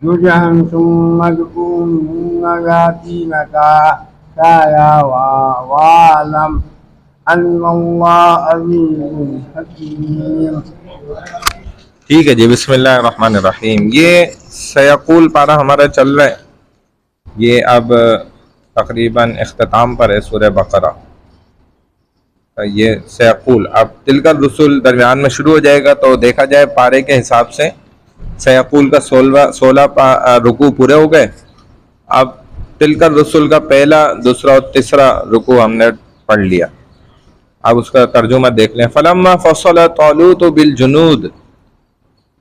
جزءا ثم ادعوهن يأتينك سعيا واعلم أن الله عزيز حكيم. ٹھیک ہے جی. بسم اللہ الرحمن الرحیم. یہ سیقول پارہ ہمارا چل رہا ہے. یہ اب تقریباً اختتام پر ہے سورہ بقرہ. یہ سیقول اب تلک الرسل درمیان میں شروع ہو جائے گا، تو دیکھا جائے پارے کے حساب سے سیقول کا 16 رکوع پورے ہو گئے. اب تلک الرسل کا پہلا، دوسرا اور تیسرا رکوع ہم نے پڑھ لیا. اب اس کا ترجمہ دیکھ لیں. فلما فصل طالوت بالجنود،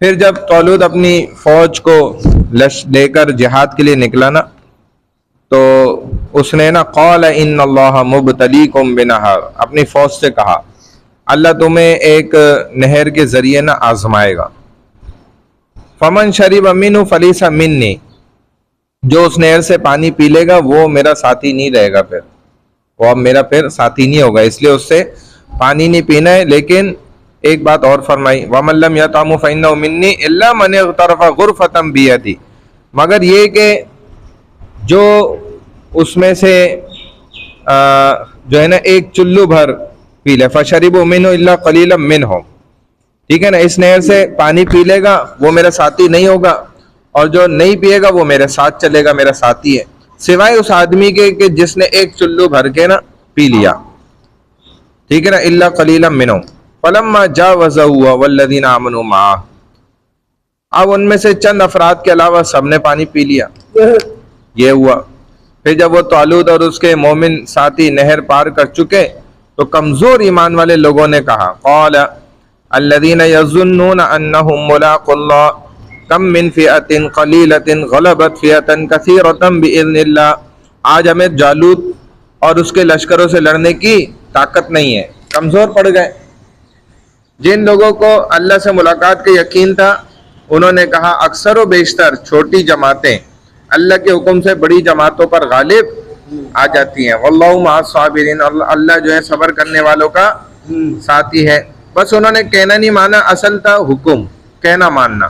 پھر جب طالوت اپنی فوج کو لے کر جہاد کے لیے نکلا نا، تو اس نے نا قال ان اللہ مبتلیکم بنہر، اپنی فوج سے کہا اللہ تمہیں ایک نہر کے ذریعے نا آزمائے گا. فمن شرب منہ فلیس منی، جو اس نہر سے پانی پی لے گا وہ میرا ساتھی نہیں رہے گا، پھر وہ اب میرا پھر ساتھی نہیں ہوگا، اس لیے اس سے پانی نہیں پینا ہے. لیکن ایک بات اور فرمائی، وَمَن لَّمْ يَطْعَمْهُ فَإِنَّهُ مِنِّي إِلَّا مَنِ اغْتَرَفَ غُرْفَةً بِيَدِهِ، مگر یہ کہ جو اس میں سے جو ہے نا ایک چلو بھر پی لے، فَشَرِبُوا مِنْهُ إِلَّا قَلِيلًا مِّنْهُمْ، ٹھیک ہے نا، اس نہر سے پانی پی لے گا وہ میرا ساتھی نہیں ہوگا، اور جو نہیں پیے گا وہ میرے ساتھ چلے گا، میرا ساتھی ہے، سوائے اس آدمی کے کہ جس نے ایک چلو بھر کے نا پی لیا، ٹھیک ہے نا. إِلَّا قَلِيلًا مِّنْهُمْ فَلَمَّا جَاوَزَهُ وَالَّذِينَ آمَنُوا مَعَهُ، اب ان میں سے چند افراد کے علاوہ سب نے پانی پی لیا. یہ ہوا. پھر جب وہ طالوت اور اس کے مومن ساتھی نہر پار کر چکے تو کمزور ایمان والے لوگوں نے کہا قال الذين يظنون انهم ملاقو الله كم من فئة قليلة غلبت فئة كثيرة بإذن الله، آج ہمیں جالوت اور اس کے لشکروں سے لڑنے کی طاقت نہیں ہے، کمزور پڑ گئے. جن لوگوں کو اللہ سے ملاقات کا یقین تھا انہوں نے کہا اکثر و بیشتر چھوٹی جماعتیں اللہ کے حکم سے بڑی جماعتوں پر غالب آ جاتی ہیں. واللہ مع الصابرین، اللہ جو ہے صبر کرنے والوں کا ساتھی ہے. بس انہوں نے کہنا نہیں مانا، اصل تھا حکم کہنا ماننا.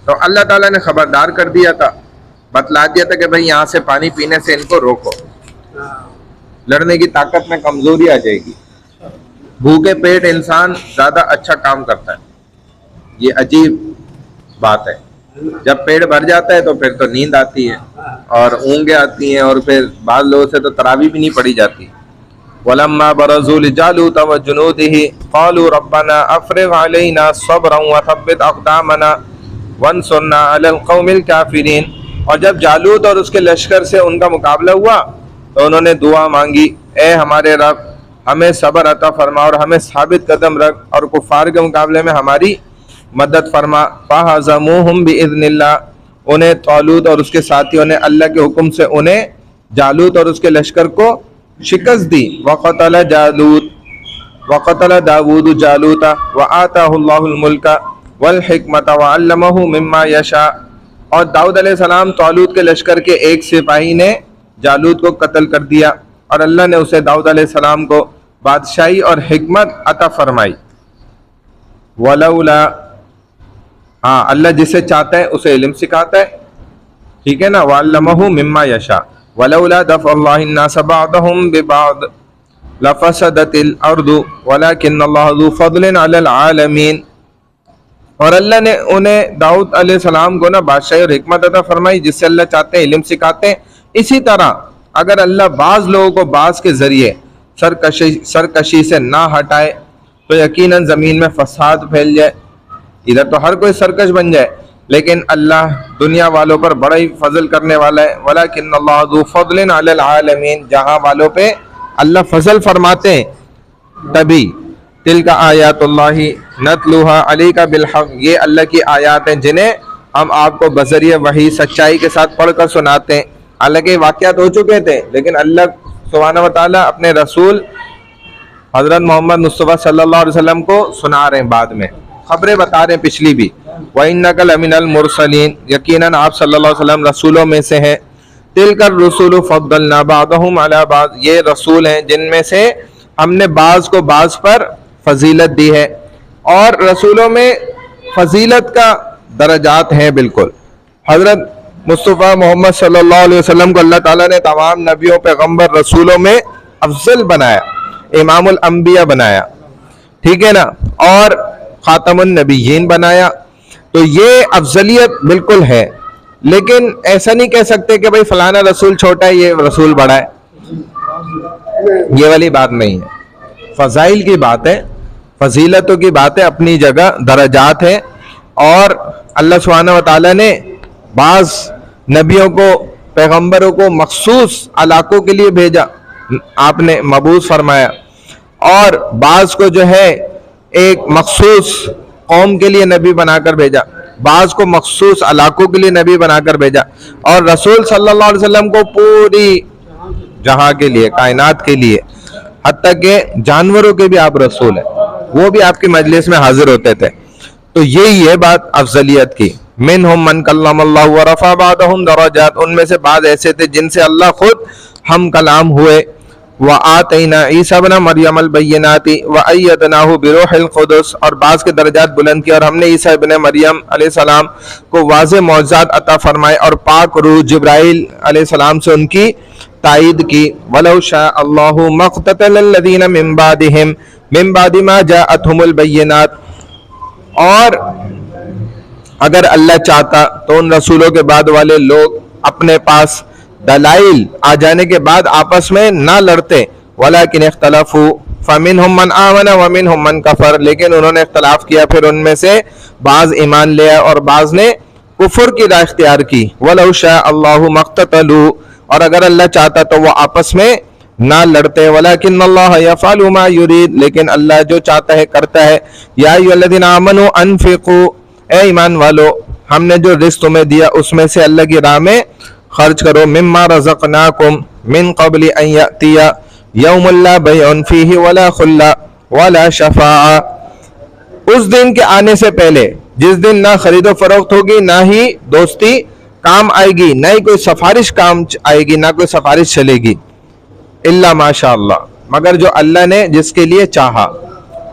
تو اللہ تعالیٰ نے خبردار کر دیا تھا، بتلا دیا تھا کہ بھئی یہاں سے پانی پینے سے ان کو روکو، لڑنے کی طاقت میں کمزوری آ جائے گی. بھوکے پیٹ انسان زیادہ اچھا کام کرتا ہے، یہ عجیب بات ہے. جب پیٹ بھر جاتا ہے تو پھر تو نیند آتی ہے اور اونگیں آتی ہیں، اور پھر بعض لوگوں سے تو تراویح بھی نہیں پڑھی جاتی. وَلَمَّا بَرَزُوا لِجَالُوتَ وَجُنُودِهِ قَالُوا رَبَّنَا أَفْرِغْ عَلَيْنَا صَبْرًا وَثَبِّتْ أَقْدَامَنَا وَانصُرْنَا عَلَى الْقَوْمِ الْكَافِرِينَ، اور جب جالوت اور اس کے لشکر سے ان کا مقابلہ ہوا تو انہوں نے دعا مانگی، اے ہمارے رب ہمیں صبر عطا فرما اور ہمیں ثابت قدم رکھ اور کفار کے مقابلے میں ہماری مدد فرما. فَهَزَمُوهُمْ بِإِذْنِ اللَّهِ، انہیں طالوت اور اس کے ساتھیوں نے اللہ کے حکم سے انہیں جالوت اور اس کے لشکر کو شکست دی. وَقَتَلَ داود جالوت وَآتَاهُ اللَّهُ الْمُلْكَ وَالْحِكْمَةَ وَعَلَّمَهُ مِمَّا يَشَاءُ، اور داؤد علیہ السلام طالوت کے لشکر کے ایک سپاہی نے جالوت کو قتل کر دیا، اور اللہ نے اسے داؤد علیہ السلام کو بادشاہی اور حکمت عطا فرمائی. ولولا، ہاں اللہ جسے چاہتا ہے اسے علم سکھاتا ہے، ٹھیک ہے نا. وَعَلَّمَهُ مِمَّا يَشَاءُ وَلَوْلَا دَفْعُ اللَّهِ النَّاسَ بَعْضَهُمْ بِبَعْضٍ لَفَسَدَتِ الْأَرْضُ وَلَكِنَّ اللَّهَ ذُو فَضْلٍ عَلَى الْعَالَمِينَ، اور اللہ نے انہیں داؤد علیہ السلام کو نا بادشاہی اور حکمت عطا فرمائی، جس سے اللہ چاہتے ہیں علم سکھاتے ہیں. اسی طرح اگر اللہ بعض لوگوں کو بعض کے ذریعے سرکشی سے نہ ہٹائے تو یقیناً زمین میں فساد پھیل جائے. ادھر تو ہر کوئی سرکش بن جائے، لیکن اللہ دنیا والوں پر بڑا ہی فضل کرنے والا ہے. وَلَكِنَّ اللَّهَ ذُو فَضْلٍ عَلَى الْعَالَمِينَ، جہاں والوں پہ اللہ فضل فرماتے ہیں. تبھی تلک آیات اللہ نتلوها علیک بالحق، یہ اللہ کی آیات ہیں جنہیں ہم آپ کو بذریعہ وحی سچائی کے ساتھ پڑھ کر سناتے ہیں. حالانکہ واقعات ہو چکے تھے، لیکن اللہ سبحانہ وتعالیٰ اپنے رسول حضرت محمد مصطفیٰ صلی اللہ علیہ وسلم کو سنا رہے ہیں، بعد میں خبریں بتا رہے ہیں پچھلی بھی. وَإِنَّكَ لَمِنَ الْمُرْسَلِينَ، یقیناً آپ صلی اللہ علیہ وسلم رسولوں میں سے ہیں. تِلْكَ الرُّسُلُ فَضَّلْنَا بَعْضَهُمْ عَلَى بَعْضٍ، یہ رسول ہیں جن میں سے ہم نے بعض کو بعض پر فضیلت دی ہے، اور رسولوں میں فضیلت کا درجات ہیں بالکل. حضرت مصطفیٰ محمد صلی اللہ علیہ وسلم کو اللہ تعالیٰ نے تمام نبیوں پیغمبر رسولوں میں افضل بنایا، امام الانبیاء بنایا، ٹھیک ہے نا، اور خاتم النبیین بنایا. تو یہ افضلیت بالکل ہے، لیکن ایسا نہیں کہہ سکتے کہ بھائی فلانا رسول چھوٹا ہے یہ رسول بڑا ہے، یہ والی بات نہیں ہے. فضائل کی بات ہے، فضیلتوں کی بات ہے، اپنی جگہ درجات ہے. اور اللہ سبحانہ و تعالیٰ نے بعض نبیوں کو، پیغمبروں کو مخصوص علاقوں کے لیے بھیجا، آپ نے مبعوث فرمایا، اور بعض کو جو ہے ایک مخصوص قوم کے لیے نبی بنا کر بھیجا، بعض کو مخصوص علاقوں کے لیے نبی بنا کر بھیجا. اور رسول صلی اللہ علیہ وسلم کو پوری جہاں کے لیے، کائنات کے لیے، حتیٰ کہ جانوروں کے بھی آپ رسول ہیں، وہ بھی آپ کی مجلس میں حاضر ہوتے تھے. تو یہی ہے بات افضلیت کی. منہم من کلم اللہ ورفع بعضهم درجات، ان میں سے بعض ایسے تھے جن سے اللہ خود ہم کلام ہوئے. وآتینا عیسیٰ ابن مریم البینات وایدناہ بروح القدس، اور بعض کے درجات بلند کیا، اور ہم نے عیسیٰ ابن مریم علیہ السلام کو واضح معجزات عطا فرمائے اور پاک روح جبرائیل علیہ السلام سے ان کی تائید کی. وَلَوْ شَاءَ اللَّهُ مَا اقْتَتَلَ الَّذِينَ مِن بَعْدِهِمْ مِن بَعْدِ مَا جَاءَتْهُمُ الْبَيِّنَاتُ، اور اگر اللہ چاہتا تو ان رسولوں کے بعد والے لوگ اپنے پاس دلائل آ جانے کے بعد آپس میں نہ لڑتے. وَلَكِنِ اخْتَلَفُوا فَمِنْهُمْ مَنْ آمَنَ وَمِنْهُمْ مَنْ كَفَرَ، لیکن انہوں نے اختلاف کیا، پھر ان میں سے بعض ایمان لیا اور بعض نے کفر کی راہ اختیار کی. وَلَوْ شَاءَ اللَّهُ مَا اقْتَتَلُوا، اور اگر اللہ چاہتا تو وہ آپس میں نہ لڑتے. وَلَكِنَّ اللَّهَ يَفْعَلُ مَا يُرِيدُ، لیکن اللہ جو چاہتا ہے کرتا ہے. یا ایھا الذین آمنوا انفقوا، اے ایمان والو ہم نے جو رزق تمہیں دیا اس میں سے اللہ کی راہ میں خرچ کرو. مما رزقناکم من قبل ان یأتی یوم لا بیع فیہ ولا خلہ ولا شفاعہ، اس دن کے آنے سے پہلے جس دن نہ خرید و فروخت ہوگی، نہ ہی دوستی کام آئے گی، نہ ہی کوئی سفارش کام آئے گی، نہ کوئی سفارش چلے گی. الا ماشاء اللہ، مگر جو اللہ نے جس کے لیے چاہا.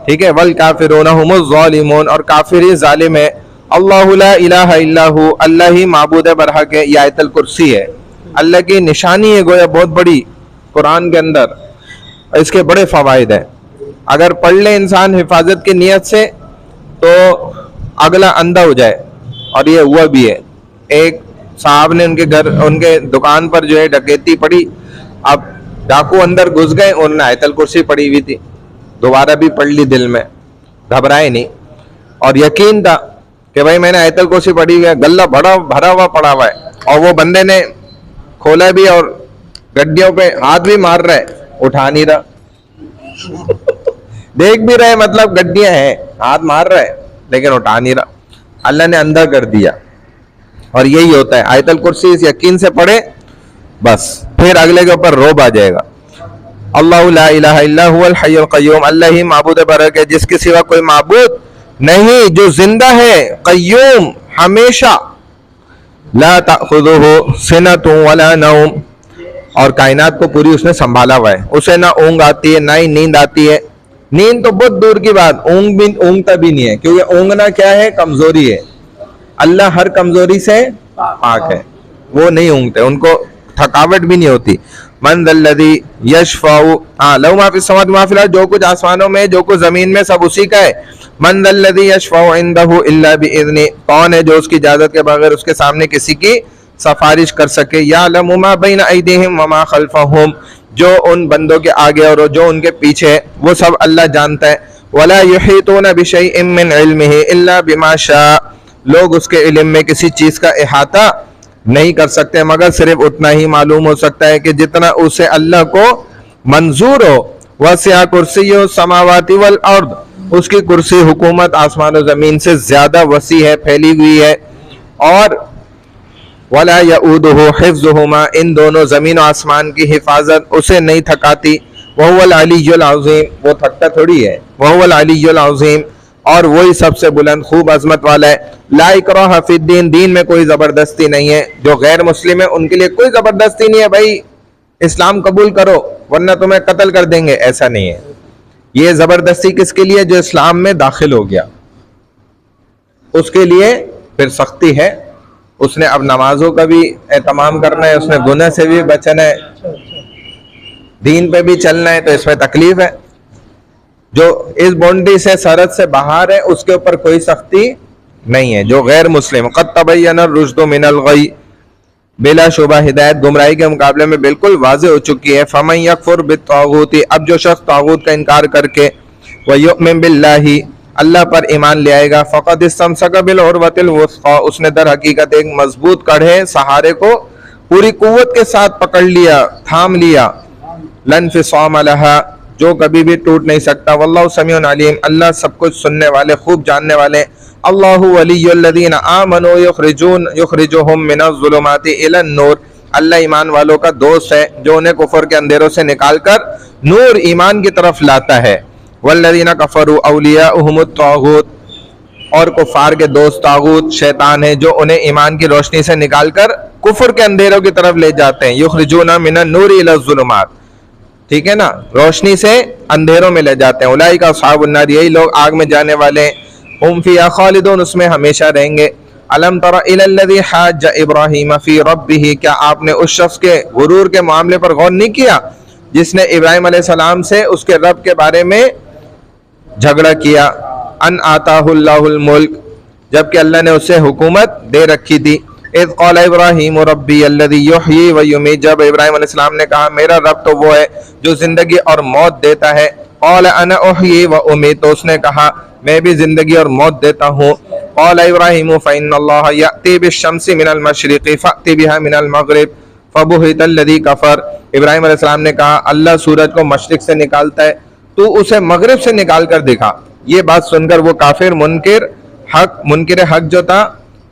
ٹھیک ہے. والکافرون هم الظالمون، اور کافر ہی ظالم ہے. اللہ لا الہ الا ہو، اللہ ہی معبود برحق ہے. یہ آیت الکرسی ہے، اللہ کی نشانی ہے گویا بہت بڑی قرآن کے اندر. اس کے بڑے فوائد ہیں، اگر پڑھ لے انسان حفاظت کی نیت سے تو اگلا اندھا ہو جائے. اور یہ ہوا بھی ہے. ایک صاحب نے ان کے گھر، ان کے دکان پر جو ہے ڈکیتی پڑی، اب ڈاکو اندر گھس گئے، انہوں نے آیت الکرسی پڑھی ہوئی تھی، دوبارہ بھی پڑھ لی، دل میں گھبرائے نہیں، اور یقین تھا کہ بھائی میں نے آیت الکرسی پڑھی ہوئی ہے، غلہ بھرا ہوا پڑا ہوا ہے. اور وہ بندے نے کھولا بھی اور گڈیوں پہ ہاتھ بھی مار رہا ہے، اٹھا نہیں رہا. دیکھ بھی رہے، مطلب گڈیاں ہیں، ہاتھ مار رہا ہے لیکن اٹھا نہیں رہا. اللہ نے اندھا کر دیا. اور یہی ہوتا ہے، آیت الکرسی اس یقین سے پڑھے بس، پھر اگلے کے اوپر روب آ جائے گا. اللہ لا الہ الا هو الحی القیوم، اللہ ہی معبود برحق ہے جس کے سوا کوئی معبود نہیں، جو زندہ ہے، قیوم ہمیشہ. لا تأخذہ سنۃ ولا نوم، اور کائنات کو پوری اس نے سنبھالا ہوا ہے، اسے نہ اونگ آتی ہے نہ ہی نیند آتی ہے. نیند تو بہت دور کی بات، اونگتا بھی نہیں ہے، کیونکہ اونگنا کیا ہے؟ کمزوری ہے. اللہ ہر کمزوری سے پاک ہے، وہ نہیں اونگتے، ان کو تھکاوٹ بھی نہیں ہوتی. من ذا الذی یشفع لہ ما فی السماوات وما فی الارض، جو کچھ آسمانوں میں جو کچھ زمین میں سب اسی کا ہے. من ذا الذی یشفع عندہ الا باذنہ، کون ہے جو اس کی اجازت کے بغیر اس کے سامنے کسی کی سفارش کر سکے. یعلم ما بین ایدیہم وما خلفہم، جو ان بندوں کے آگے اور جو ان کے پیچھے ہے وہ سب اللہ جانتا ہے. ولا یحیطون بشیء من علمہ الا بما شاء، لوگ اس کے علم میں کسی چیز کا احاطہ نہیں کر سکتے مگر صرف اتنا ہی معلوم ہو سکتا ہے کہ جتنا اسے اللہ کو منظور ہو. وسع کرسیہ السماوات والارض، اس کی کرسی حکومت آسمان و زمین سے زیادہ وسیع ہے، پھیلی ہوئی ہے. اور ولا یؤودہ حفظہما، ان دونوں زمین و آسمان کی حفاظت اسے نہیں تھکاتی. وہو العلی العظیم، وہ تھکتا تھوڑی ہے. وہو العلی العظیم، اور وہی سب سے بلند خوب عظمت والا ہے. لا اکراہ فی الدین، دین میں کوئی زبردستی نہیں ہے. جو غیر مسلم ہے ان کے لیے کوئی زبردستی نہیں ہے بھائی اسلام قبول کرو ورنہ تمہیں قتل کر دیں گے، ایسا نہیں ہے. یہ زبردستی کس کے لیے؟ جو اسلام میں داخل ہو گیا، اس کے لیے پھر سختی ہے. اس نے اب نمازوں کا بھی اہتمام کرنا ہے, اس نے گناہ سے بھی بچنا ہے, دین پہ بھی چلنا ہے, تو اس میں تکلیف ہے. جو اس باؤنڈری سے سرحد سے باہر ہے اس کے اوپر کوئی سختی نہیں ہے. جو غیر مسلم, قد تبین الرشد من الغی, بلا شبہ ہدایت گمراہی کے مقابلے میں بالکل واضح ہو چکی ہے. فمن یکفر بالطاغوت, اب جو شخص طاغوت کا انکار کر کے ویؤمن باللہ, اللہ پر ایمان لے آئے گا, فقد استمسک بالعروۃ الوثقی, اس نے در حقیقت ایک مضبوط کڑھے سہارے کو پوری قوت کے ساتھ پکڑ لیا, تھام لیا. لا انفصام لہا, جو کبھی بھی ٹوٹ نہیں سکتا. واللہ سمیع علیم, اللہ سب کچھ سننے والے, خوب جاننے والے. اللہ ولی الذین آمنوا یخرجہم من الظلمات الی النور, اللہ ایمان والوں کا دوست ہے جو انہیں کفر کے اندھیروں سے نکال کر نور ایمان کی طرف لاتا ہے. والذین کفروا اولیاؤہم الطاغوت, اور کفار کے دوست طاغوت شیطان ہے جو انہیں ایمان کی روشنی سے نکال کر کفر کے اندھیروں کی طرف لے جاتے ہیں. یخرجون من النور الی الظلمات, ٹھیک ہے نا, روشنی سے اندھیروں میں لے جاتے ہیں. اولئک اصحاب النار, یہی لوگ آگ میں جانے والے ہیں. ہم فیہا خالدون, اس میں ہمیشہ رہیں گے. الم تر الی الذی حاج ابراہیم فی ربہ, کیا آپ نے اس شخص کے غرور کے معاملے پر غور نہیں کیا جس نے ابراہیم علیہ السلام سے اس کے رب کے بارے میں جھگڑا کیا. ان آتاہ اللہ الملک, جبکہ اللہ نے اسے حکومت دے رکھی تھی. اذ قال ابراہیم ربی الذی یحیی و یمیت, جب ابراہیم علیہ السلام نے کہا میرا رب تو وہ ہے جو زندگی اور موت دیتا ہے. قال انا احیی و امیت, تو اس نے کہا میں بھی زندگی اور موت دیتا ہوں. قال ابراہیم فإن اللہ یأتی بالشمس من المشرق فأت بها من المغرب فبہت الذی کفر, ابراہیم علیہ السلام نے کہا اللہ سورج کو مشرق سے نکالتا ہے, تو اسے مغرب سے نکال کر دکھا. یہ بات سن کر وہ کافر منکر حق جو تھا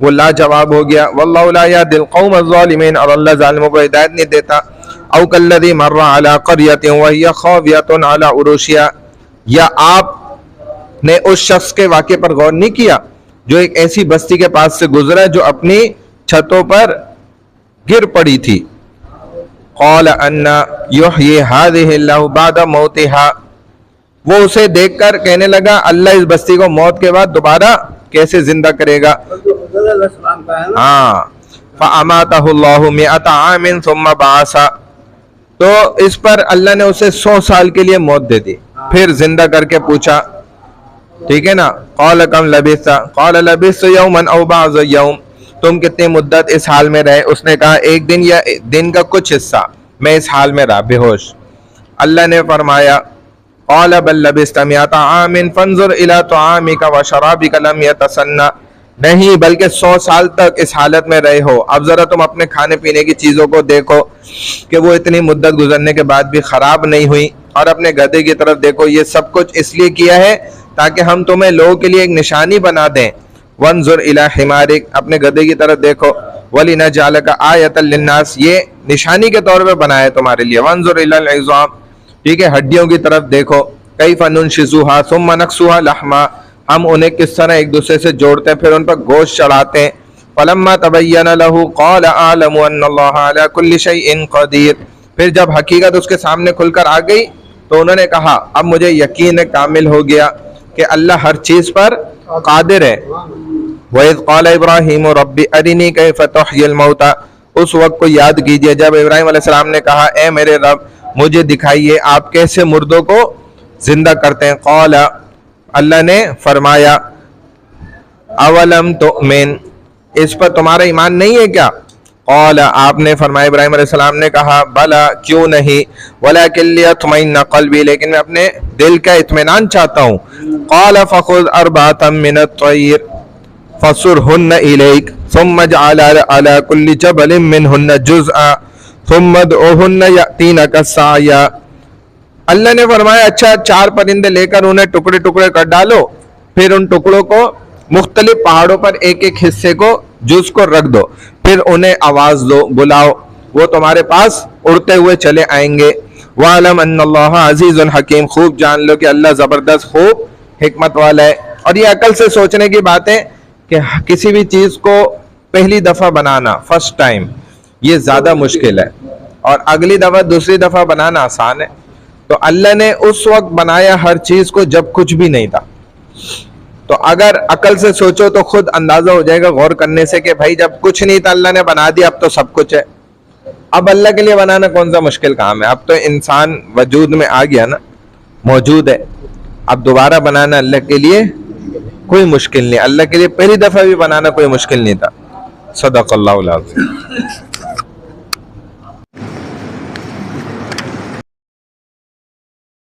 وہ لاجواب ہو گیا. واللہ لا یہدی القوم الظالمین, اور اللہ ظالموں کو ہدایت نہیں دیتا. او کالذی مر علی قریۃ وہی خاویۃ علی عروشہا, یا آپ نے اس شخص کے واقعے پر غور نہیں کیا جو ایک ایسی بستی کے پاس سے گزرا جو اپنی چھتوں پر گر پڑی تھی. قال ان یحیی ہذہ اللہ بعد موتہا, وہ اسے دیکھ کر کہنے لگا اللہ اس بستی کو موت کے بعد دوبارہ کیسے زندہ کرے گا. ہاں, فاماتہ اللہ مئۃ عام ثم بعثہ, تو اس پر اللہ نے اسے 100 سال کے لیے موت دے دی, پھر زندہ کر کے پوچھا, ٹھیک ہے نا. قال کم لبثت, قال لبثت یوما او بعض یوم, تم کتنی مدت اس حال میں رہے. اس نے کہا ایک دن یا دن کا کچھ حصہ میں اس حال میں رہا, بے ہوش. اللہ نے فرمایا قال بل لبثت مئۃ عام فانظر الی طعامک وشرابک لم یتسنى, نہیں بلکہ 100 سال تک اس حالت میں رہے ہو, اب ذرا تم اپنے کھانے پینے کی چیزوں کو دیکھو کہ وہ اتنی مدت گزرنے کے بعد بھی خراب نہیں ہوئی, اور اپنے گدھے کی طرف دیکھو. یہ سب کچھ اس لیے کیا ہے تاکہ ہم تمہیں لوگوں کے لیے ایک نشانی بنا دیں. وانظر الی حمارک, اپنے گدھے کی طرف دیکھو. ولنجعلک آیۃ للناس, یہ نشانی کے طور پہ بنایا ہے تمہارے لیے. وانظر الی العظام, ٹھیک ہے, ہڈیوں کی طرف دیکھو. کیف ننشزها ثم نکسوها لحما, ہم انہیں کس طرح ایک دوسرے سے جوڑتے ہیں پھر ان پر گوشت چڑھاتے ہیں. فلما تبین له قال اعلم ان اللہ علی کل شیء قدیر, پھر جب حقیقت اس کے سامنے کھل کر آ گئی تو انہوں نے کہا اب مجھے یقین کامل ہو گیا کہ اللہ ہر چیز پر قادر ہے. وَإِذْ قَالَ إِبْرَاهِيمُ رَبِّ أَرِنِي كَيْفَ تُحْيِي الْمَوْتَى, اس وقت کو یاد کیجئے جب ابراہیم علیہ السلام نے کہا اے میرے رب مجھے دکھائیے آپ کیسے مردوں کو زندہ کرتے ہیں. قال, اللہ نے فرمایا اولم تؤمن, اس پر تمہارا ایمان نہیں ہے کیا. قال, آپ نے فرمایا ابراہیم علیہ السلام نے کہا بلا, کیوں نہیں. ولکن لیطمئن قلبی, لیکن میں اپنے دل کا اطمینان چاہتا ہوں. قال فخذ اربعۃ من الطیر فصرهن الیک ثم اجعل على كل جبل منهن جزءا ثم ادعوهن یأتینک سعیا. اللہ نے فرمایا اچھا 4 پرندے لے کر انہیں ٹکڑے ٹکڑے کر ڈالو, پھر ان ٹکڑوں کو مختلف پہاڑوں پر ایک ایک حصے کو جز کو رکھ دو, پھر انہیں آواز دو, بلاؤ, وہ تمہارے پاس اڑتے ہوئے چلے آئیں گے. وَعَلَمْ أَنَّ اللَّهَ عَزِيزٌ حَكِيمٌ, خوب جان لو کہ اللہ زبردست خوب حکمت والا ہے. اور یہ عقل سے سوچنے کی بات ہے کہ کسی بھی چیز کو پہلی دفعہ بنانا, فرسٹ ٹائم, یہ زیادہ مشکل ہے, اور اگلی دفعہ دوسری دفعہ بنانا آسان ہے. تو اللہ نے اس وقت بنایا ہر چیز کو جب کچھ بھی نہیں تھا, تو اگر عقل سے سوچو تو خود اندازہ ہو جائے گا غور کرنے سے کہ بھائی جب کچھ نہیں تھا اللہ نے بنا دیا، اب تو سب کچھ ہے. اب اللہ کے لیے بنانا کون سا مشکل کام ہے؟ اب تو انسان وجود میں آ گیا نا، موجود ہے. اب دوبارہ بنانا اللہ کے لیے کوئی مشکل نہیں. اللہ کے لیے پہلی دفعہ بھی بنانا کوئی مشکل نہیں تھا. صدق اللہ العظیم.